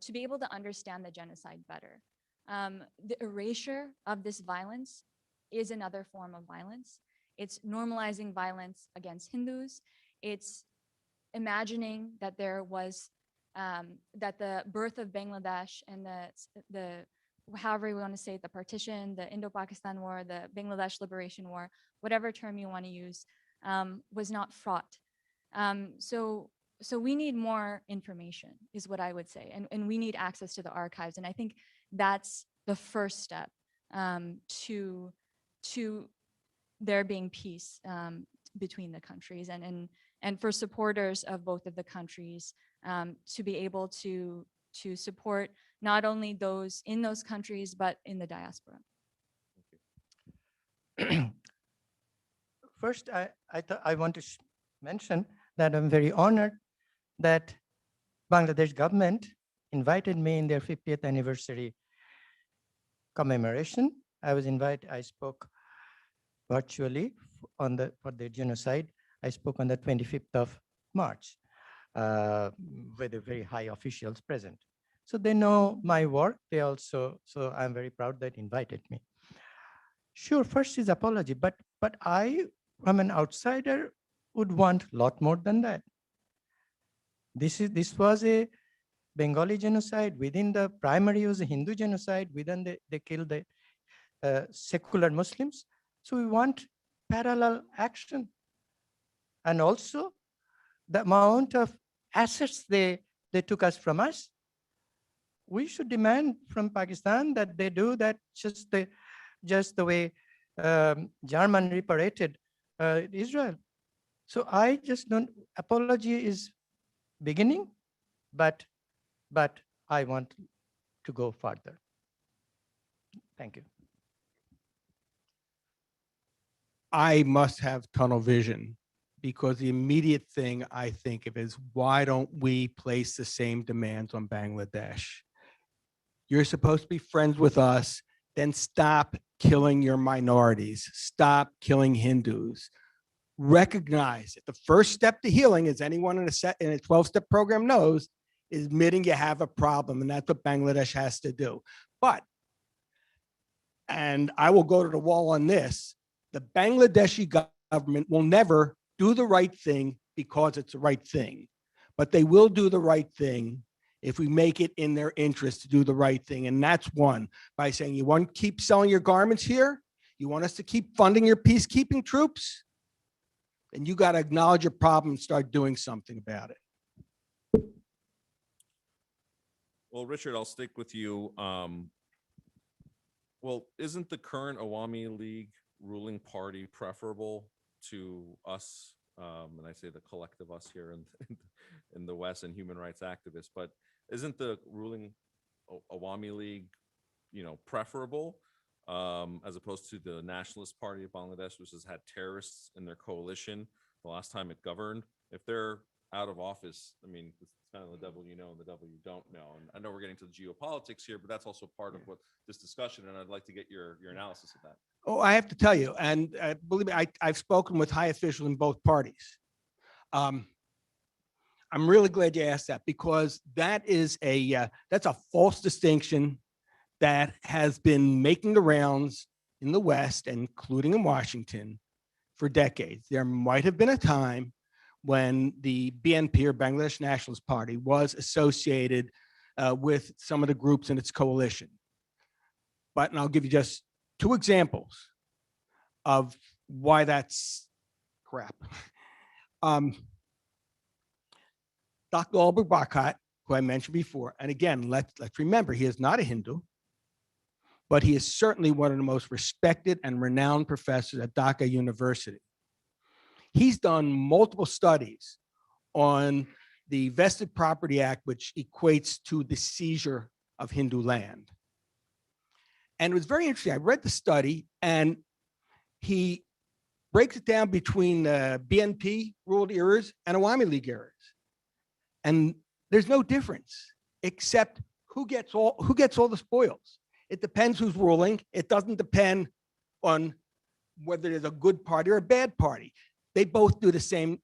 to be able to understand the genocide better. The erasure of this violence is another form of violence. It's normalizing violence against Hindus. It's imagining that there was, that the birth of Bangladesh and the however we want to say it, the partition, the Indo-Pakistan War, the Bangladesh Liberation War, whatever term you want to use, was not fraught. So so we need more information is what I would say. And we need access to the archives. And I think that's the first step to there being peace between the countries and for supporters of both of the countries to be able to support not only those in those countries, but in the diaspora. First, I want to mention that I'm very honored that Bangladesh government invited me in their 50th anniversary commemoration. I spoke virtually for the genocide. I spoke on the 25th of March with the very high officials present. So they know my work. So I'm very proud that invited me. Sure, first is apology, but I, from an outsider, would want a lot more than that. This was a Bengali genocide. Within the primary was a Hindu genocide. Within they killed the secular Muslims. So we want parallel action. And also the amount of assets they took us from us. We should demand from Pakistan that they do that just the way German reparated Israel. So I just don't, apology is beginning, but I want to go further. Thank you. I must have tunnel vision because the immediate thing I think of is why don't we place the same demands on Bangladesh? You're supposed to be friends with us, then stop killing your minorities, stop killing Hindus. Recognize that the first step to healing, as anyone in a 12-step program knows, is admitting you have a problem, and that's what Bangladesh has to do. But, and I will go to the wall on this, the Bangladeshi government will never do the right thing because it's the right thing, but they will do the right thing if we make it in their interest to do the right thing. And that's one, by saying, you want to keep selling your garments here? You want us to keep funding your peacekeeping troops? And you got to acknowledge your problem and start doing something about it. Well, Richard, I'll stick with you. Well, isn't the current Awami League ruling party preferable to us? And I say the collective us here in the West and human rights activists, but isn't the ruling Awami League, preferable as opposed to the Nationalist Party of Bangladesh, which has had terrorists in their coalition the last time it governed? If they're out of office, I mean, it's kind of the devil you know and the devil you don't know. And I know we're getting to the geopolitics here, but that's also part of what this discussion, and I'd like to get your analysis of that. Oh, I have to tell you, and believe me, I've spoken with high officials in both parties. I'm really glad you asked that, because that is that's a false distinction that has been making the rounds in the West, including in Washington, for decades. There might have been a time when the BNP, or Bangladesh Nationalist Party, was associated with some of the groups in its coalition. But, and I'll give you just two examples of why that's crap. Dr. Albert Barkat, who I mentioned before, and again, let's remember, he is not a Hindu, but he is certainly one of the most respected and renowned professors at Dhaka University. He's done multiple studies on the Vested Property Act, which equates to the seizure of Hindu land. And it was very interesting. I read the study, and he breaks it down between BNP ruled areas and Awami League areas. And there's no difference, except who gets all the spoils. It depends who's ruling. It doesn't depend on whether there's a good party or a bad party. They both do the same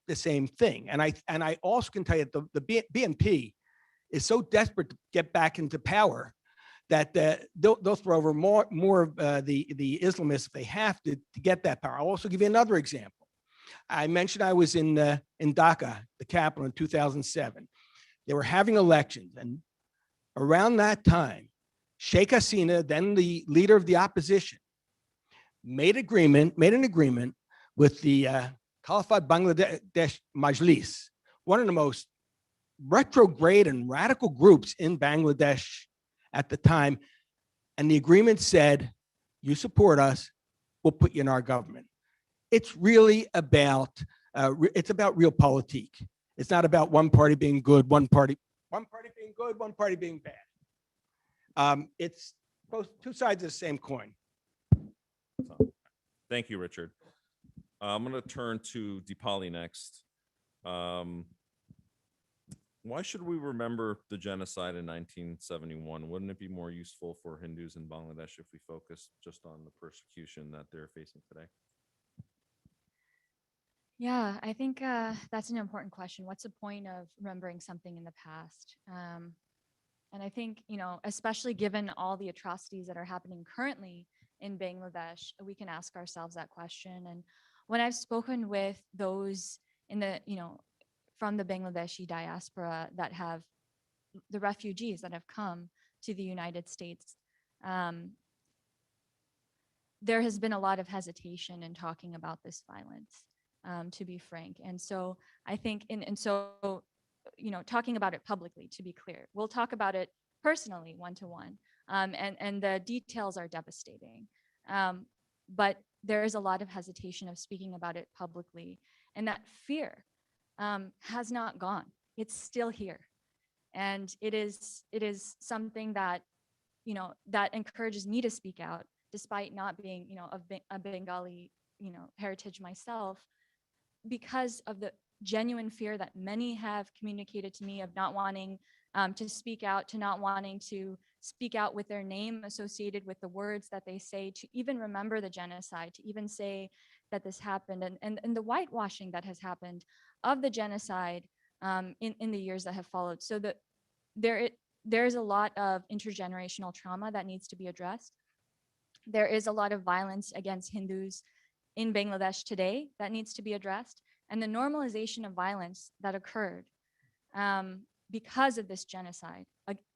thing. And I also can tell you that the BNP is so desperate to get back into power that they'll throw over more of the Islamists if they have to get that power. I'll also give you another example. I mentioned I was in Dhaka, the capital, in 2007. They were having elections, and around that time, Sheikh Hasina, then the leader of the opposition, made an agreement with the Caliphate Bangladesh Majlis, one of the most retrograde and radical groups in Bangladesh at the time. And the agreement said, you support us, we'll put you in our government. It's really about, it's about realpolitik. It's not about one party being good, one party being good, one party being bad. It's both two sides of the same coin. Thank you, Richard. I'm going to turn to Deepali next. Why should we remember the genocide in 1971? Wouldn't it be more useful for Hindus in Bangladesh if we focus just on the persecution that they're facing today? Yeah, I think that's an important question. What's the point of remembering something in the past? And I think, especially given all the atrocities that are happening currently in Bangladesh, we can ask ourselves that question. And when I've spoken with those in the, from the Bangladeshi diaspora that have, the refugees that have come to the United States, there has been a lot of hesitation in talking about this violence, to be frank. And so I think, talking about it publicly, to be clear, we'll talk about it personally, one-to-one, and the details are devastating. But there is a lot of hesitation of speaking about it publicly, and that fear has not gone. It's still here. And it is something that, that encourages me to speak out, despite not being, of a Bengali, heritage myself, because of the genuine fear that many have communicated to me of not wanting to speak out, to not wanting to speak out with their name associated with the words that they say, to even remember the genocide, to even say that this happened, and the whitewashing that has happened of the genocide in the years that have followed. So that there's a lot of intergenerational trauma that needs to be addressed. There is a lot of violence against Hindus in Bangladesh today that needs to be addressed, and the normalization of violence that occurred because of this genocide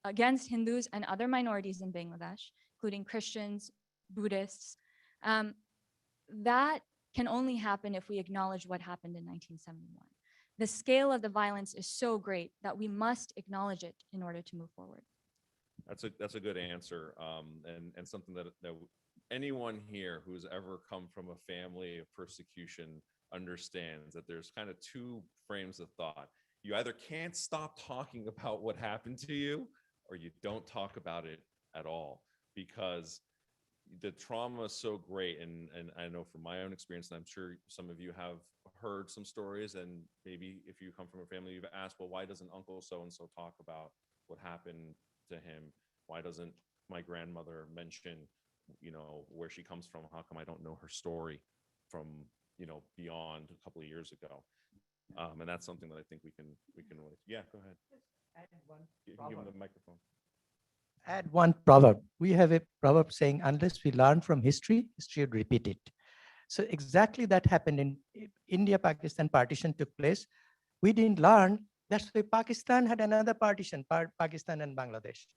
against Hindus and other minorities in Bangladesh, including Christians, Buddhists, that can only happen if we acknowledge what happened in 1971. The scale of the violence is so great that we must acknowledge it in order to move forward. That's a good answer, and something that anyone here who's ever come from a family of persecution understands, that there's kind of two frames of thought. You either can't stop talking about what happened to you, or you don't talk about it at all, because the trauma is so great. And I know from my own experience, and I'm sure some of you have heard some stories, and maybe if you come from a family, you've asked, well, why doesn't Uncle so-and-so talk about what happened to him? Why doesn't my grandmother mention, where she comes from? How come I don't know her story from, beyond a couple of years ago? And that's something that I think we can really, yeah, go ahead. You can give him the microphone. Add one proverb. We have a proverb saying, unless we learn from history, history would repeat it. So exactly that happened in India-Pakistan partition took place. We didn't learn. That's why Pakistan had another partition, Pakistan and Bangladesh.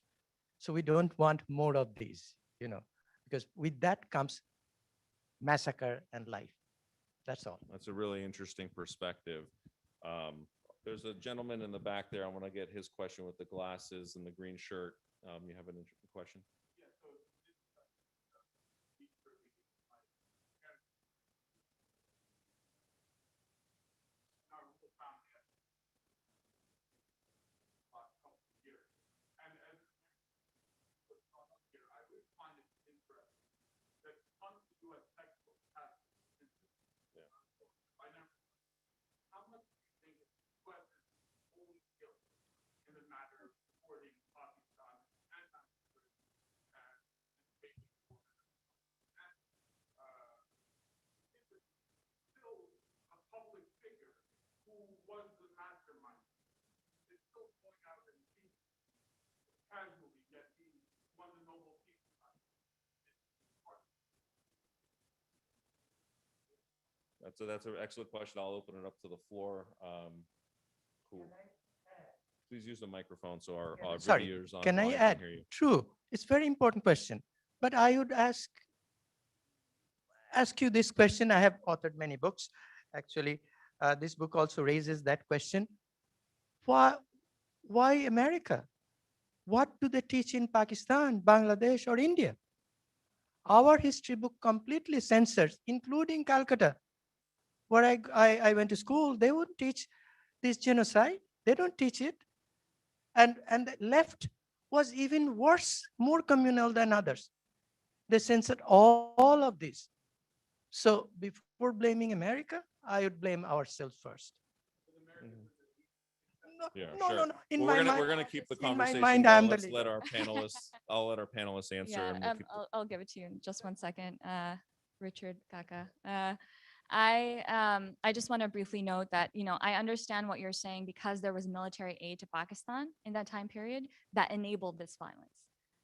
So we don't want more of these, because with that comes massacre and life. That's all. That's a really interesting perspective. There's a gentleman in the back there. I want to get his question with the glasses and the green shirt. You have an interesting question? That's an excellent question. I'll open it up to the floor. Please use the microphone so our viewers online can I add? hear you. True, it's very important question. But I would ask you this question. I have authored many books. Actually, this book also raises that question. Why America? What do they teach in Pakistan, Bangladesh, or India? Our history book completely censors, including Calcutta, where I went to school. They would teach this genocide. They don't teach it. And the left was even worse, more communal than others. They censored all of this. So before blaming America, I would blame ourselves first. No, Yeah, no, sure. no, no. In Well, my mind, we're gonna keep the in my conversation mind, going. I'm the Let's let leader. our panelists, I'll let our panelists answer Yeah, and we'll keep the- I'll give it to you in just one second, Richard Kaka. I just want to briefly note that, you know, I understand what you're saying because there was military aid to Pakistan in that time period that enabled this violence.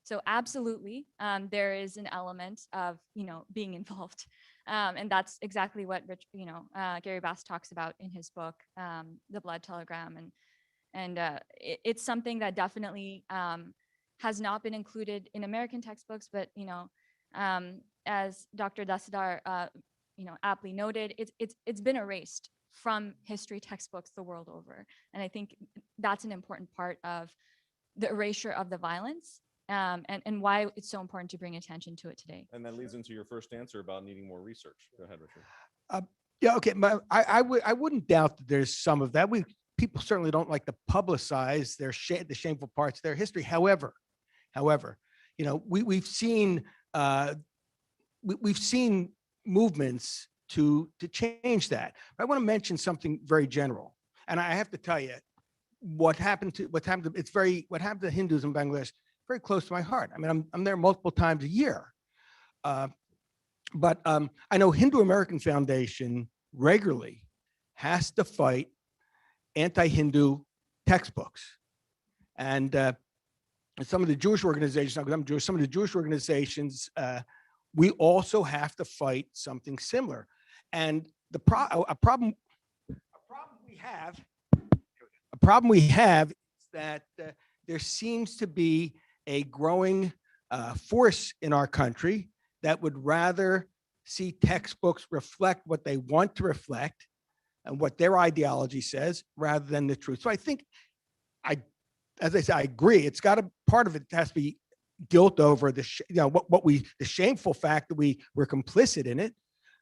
So absolutely, there is an element of, you know, being involved. And that's exactly what Gary Bass talks about in his book, The Blood Telegram. And it's something that definitely has not been included in American textbooks, but, you know, as Dr. Dasadar, aptly noted, it's been erased from history textbooks the world over. And I think that's an important part of the erasure of the violence, and why it's so important to bring attention to it today. And that leads into your first answer about needing more research. Go ahead, Richard. Yeah, okay. I wouldn't doubt that there's some of that. People certainly don't like to publicize the shameful parts of their history. However, you know, we've seen movements to change that. I want to mention something very general, and I have to tell you what happened to Hindus in Bangladesh very close to my heart. I mean, I'm there multiple times a year. But I know Hindu American Foundation regularly has to fight anti-Hindu textbooks. And some of the Jewish organizations, because I'm Jewish, some of the Jewish organizations, we also have to fight something similar. And a problem we have is that there seems to be a growing force in our country that would rather see textbooks reflect what they want to reflect and what their ideology says rather than the truth. So I think as I say, I agree. It's got a part of it has to be guilt over the shameful fact that we were complicit in it.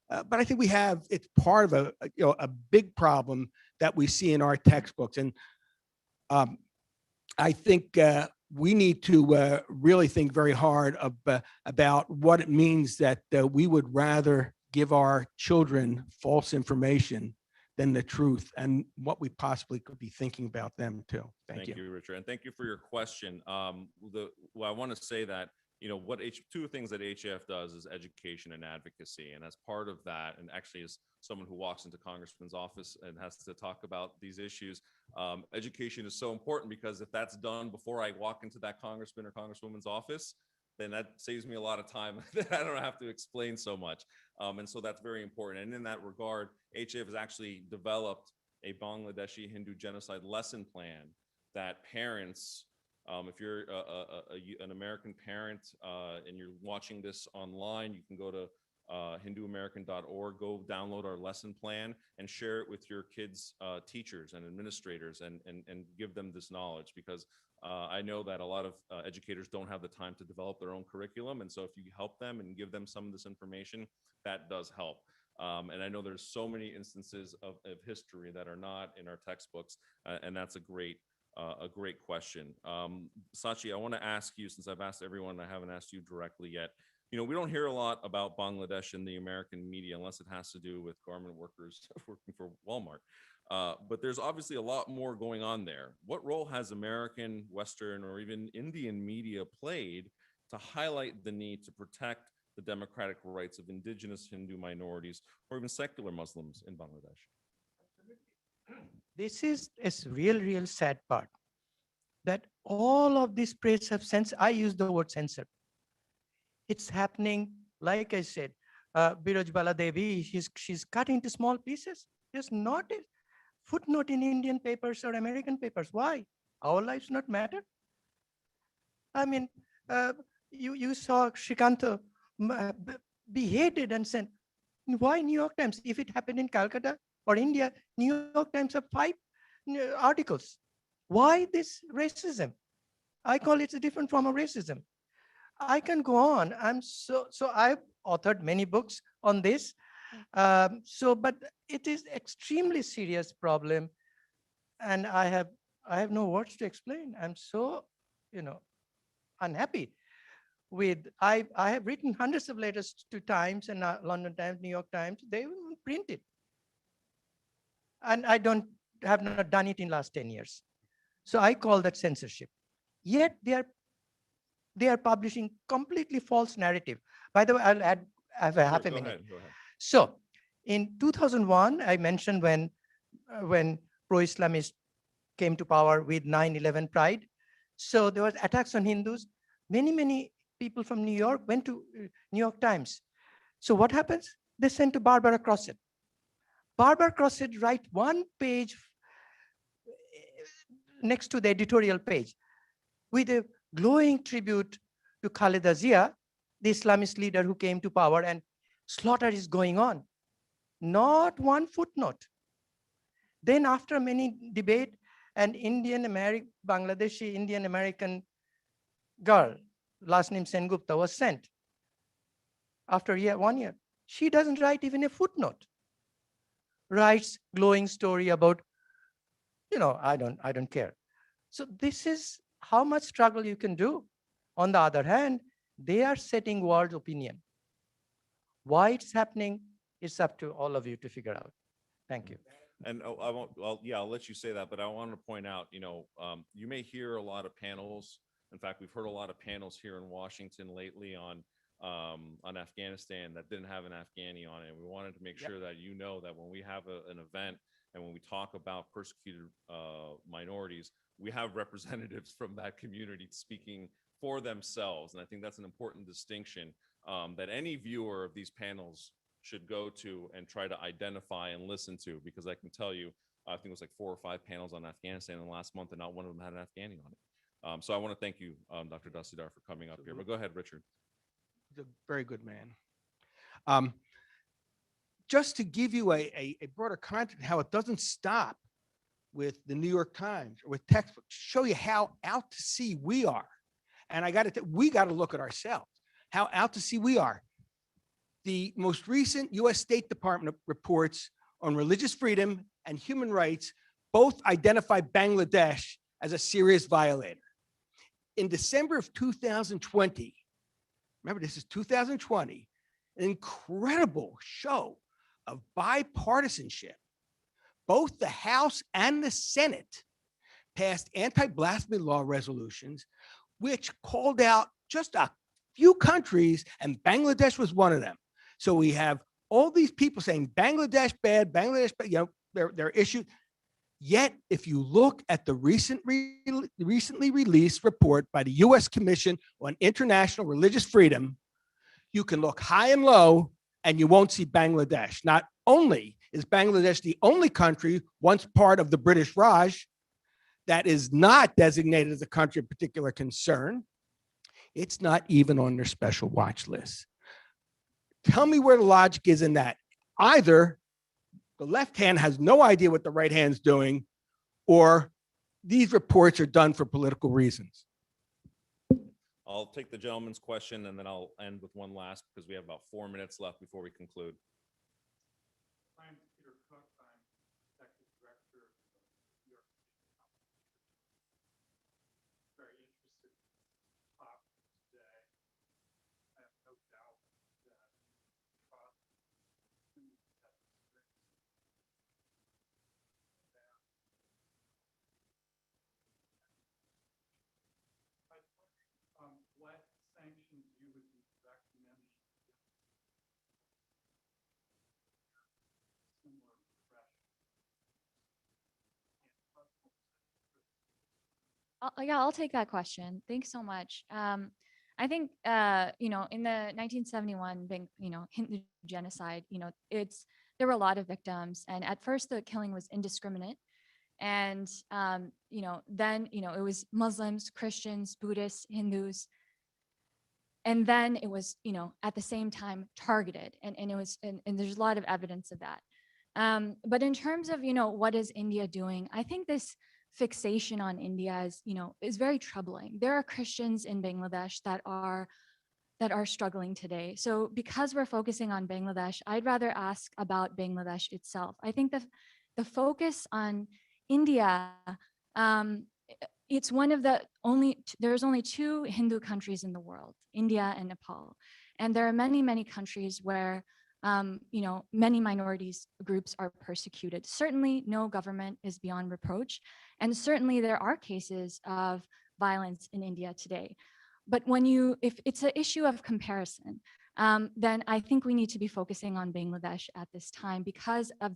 But I think it's part of a big problem that we see in our textbooks. And I think we need to really think very hard about what it means that we would rather give our children false information than the truth, and what we possibly could be thinking about them too. Thank you, Richard, and thank you for your question. I want to say that, you know, two things that HAF does is education and advocacy, and as part of that, and actually as someone who walks into Congressman's office and has to talk about these issues, education is so important, because if that's done before I walk into that Congressman or Congresswoman's office, then that saves me a lot of time that I don't have to explain so much. And so that's very important. And in that regard, HAF has actually developed a Bangladeshi Hindu genocide lesson plan that parents, if you're an American parent and you're watching this online, you can go to hinduamerican.org, go download our lesson plan and share it with your kids' teachers and administrators, and give them this knowledge, because I know that a lot of educators don't have the time to develop their own curriculum. And so if you help them and give them some of this information, that does help. And I know there's so many instances of history that are not in our textbooks, and that's a great question. Sachi, I want to ask you, since I've asked everyone, I haven't asked you directly yet. You know, we don't hear a lot about Bangladesh in the American media unless it has to do with garment workers working for Walmart. But there's obviously a lot more going on there. What role has American, Western, or even Indian media played to highlight the need to protect the democratic rights of indigenous Hindu minorities or even secular Muslims in Bangladesh? This is a real sad part, that all of this press have censored. I use the word censored. It's happening, like I said, Biroj Baladevi, she's cut into small pieces. There's not a footnote in Indian papers or American papers. Why? Our lives not matter? I mean, you saw Shrikanta beheaded and sent. Why New York Times? If it happened in Calcutta or India, New York Times have 5 articles. Why this racism? I call it a different form of racism. I can go on. So I've authored many books on this. But it is extremely serious problem, and I have no words to explain. I'm so, unhappy with. I have written hundreds of letters to Times and London Times, New York Times. They won't print it, and I have not done it in last 10 years. So I call that censorship. Yet they are publishing completely false narrative. By the way, I'll add. I have a half a Go minute. ahead, go ahead. So in 2001, I mentioned when pro-Islamists came to power with 9/11 pride. So there was attacks on Hindus. Many people from New York went to New York Times. So what happens? They sent to Barbara Crosset. Barbara Crosset write one page next to the editorial page with a glowing tribute to Khaleda Zia, the Islamist leader who came to power, and slaughter is going on. Not one footnote. Then after many debate, an Bangladeshi Indian American girl, last name Sengupta, was sent. After 1 year, she doesn't write even a footnote. Writes glowing story about, I don't care. So this is how much struggle you can do. On the other hand, they are setting world opinion. Why it's happening, it's up to all of you to figure out. Thank you. And I won't, well, yeah, I'll let you say that, but I want to point out, you may hear a lot of panels. In fact, we've heard a lot of panels here in Washington lately on Afghanistan that didn't have an Afghani on it. We wanted to make sure that you know that when we have an event and when we talk about persecuted minorities, we have representatives from that community speaking for themselves. And I think that's an important distinction that any viewer of these panels should go to and try to identify and listen to, because I can tell you, I think it was like 4 or 5 panels on Afghanistan in the last month, and not one of them had an Afghani on it. So I want to thank you, Dr. Dasidar, for coming up here. But go ahead, Richard. He's a very good man. Just to give you a broader context, how it doesn't stop with the New York Times or with textbooks, show you how out to sea we are. And we got to look at ourselves, how out to sea we are. The most recent US State Department reports on religious freedom and human rights both identify Bangladesh as a serious violator. In December of 2020, remember this is 2020, an incredible show of bipartisanship. Both the House and the Senate passed anti-blasphemy law resolutions, which called out just a few countries, and Bangladesh was one of them. So we have all these people saying Bangladesh bad, Bangladesh bad, their issue. Yet, if you look at the recently released report by the U.S. Commission on International Religious Freedom, you can look high and low and you won't see Bangladesh. Not only is Bangladesh the only country once part of the British Raj that is not designated as a country of particular concern, it's not even on their special watch list. Tell me where the logic is in that. Either the left hand has no idea what the right hand's doing, or these reports are done for political reasons. I'll take the gentleman's question and then I'll end with one last, because we have about 4 minutes left before we conclude. I'm Peter Cook. I'm Executive Director of the New York City Council. Very interested in this topic today. I have no doubt that trust in that what sanctions you would be recommending similar repression. I'll take that question. Thanks so much. I think, in the 1971, Hindu genocide, there were a lot of victims, and at first the killing was indiscriminate. And, then, it was Muslims, Christians, Buddhists, Hindus. And then it was, at the same time targeted, and it was, and there's a lot of evidence of that. But in terms of, what is India doing? I think this fixation on India is, is very troubling. There are Christians in Bangladesh that are struggling today. So because we're focusing on Bangladesh, I'd rather ask about Bangladesh itself. I think the focus on India, it's one of there's only two Hindu countries in the world, India and Nepal. And there are many, many countries where, many minorities groups are persecuted. Certainly no government is beyond reproach. And certainly there are cases of violence in India today. But if it's an issue of comparison, then I think we need to be focusing on Bangladesh at this time because of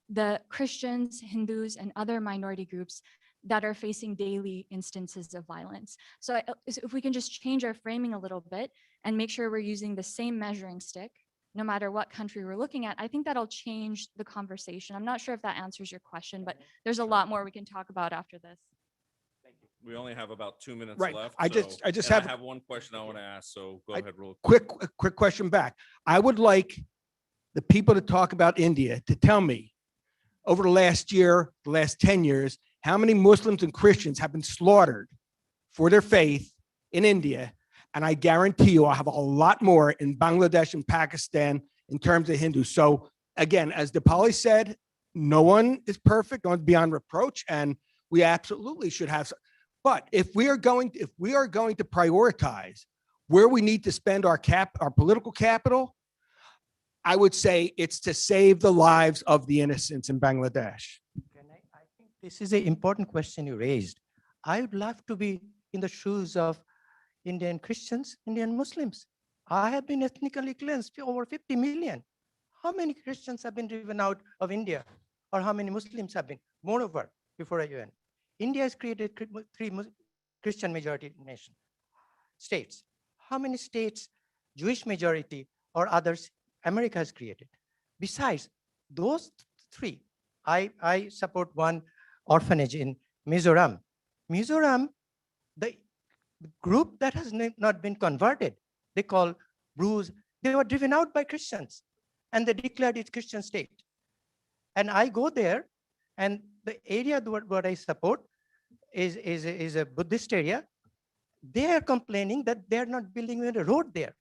the Christians, Hindus, and other minority groups that are facing daily instances of violence. So if we can just change our framing a little bit and make sure we're using the same measuring stick, no matter what country we're looking at, I think that'll change the conversation. I'm not sure if that answers your question, but there's a lot more we can talk about after this. We only have about 2 minutes Right. left. I just I have have one question I want to ask, so go ahead real a quick question back. I would like the people to talk about India to tell me over the last year, the last 10 years, how many Muslims and Christians have been slaughtered for their faith in India. And I guarantee you I'll have a lot more in Bangladesh and Pakistan in terms of Hindus. So again, as Dipali said, no one is perfect, no one's beyond reproach, and we absolutely should have. But if we are going to prioritize where we need to spend our political capital, I would say it's to save the lives of the innocents in Bangladesh. I think this is an important question you raised. I would love to be in the shoes of Indian Christians, Indian Muslims. I have been ethnically cleansed, over 50 million. How many Christians have been driven out of India? Or how many Muslims have been? Moreover, before I end, India has created three Christian majority states. How many states, Jewish majority or others, America has created? Besides those three, I support one orphanage in Mizoram. Mizoram, the group that has not been converted, they call Bruce, they were driven out by Christians and they declared it Christian state. And I go there, and the area what I support is a Buddhist area. They are complaining that they are not building a road there.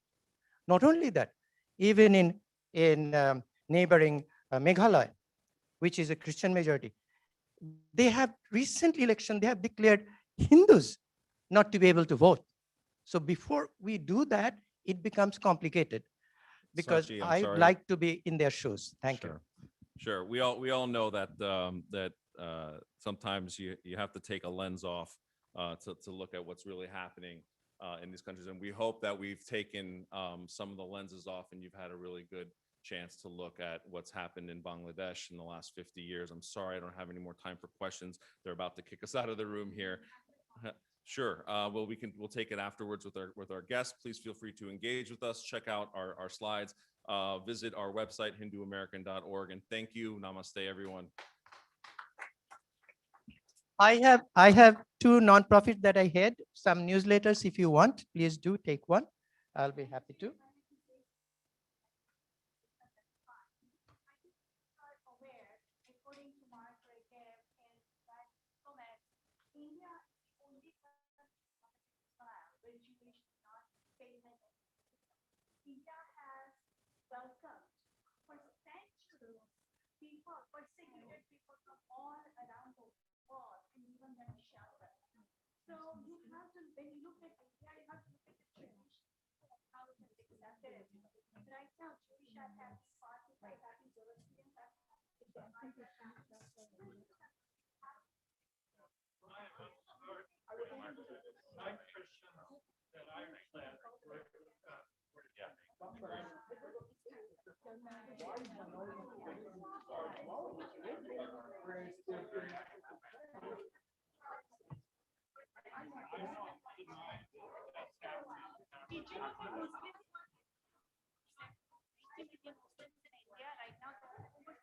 Not only that, even in neighboring Meghalaya, which is a Christian majority, they have recent election, they have declared Hindus not to be able to vote. So before we do that, it becomes complicated because Sachi, I sorry. like to be in their shoes. Thank you. Sure. We all know that sometimes you have to take a lens off to look at what's really happening in these countries. And we hope that we've taken some of the lenses off and you've had a really good chance to look at what's happened in Bangladesh in the last 50 years. I'm sorry, I don't have any more time for questions. They're about to kick us out of the room here. Sure. Well, we'll take it afterwards with our guests. Please feel free to engage with us. Check out our slides. Visit our website, hinduamerican.org. And thank you. Namaste, everyone. I have two nonprofits that I head, some newsletters. If you want, please do take one. I'll be happy to. India has welcomed for centuries people, persecuted people from all around the world, and given them shelter. So you have to, when you look at India, you have to look at the tradition of how it has accepted it. Right now, Jewish have partified that in Jerusalem. Did you know that Muslims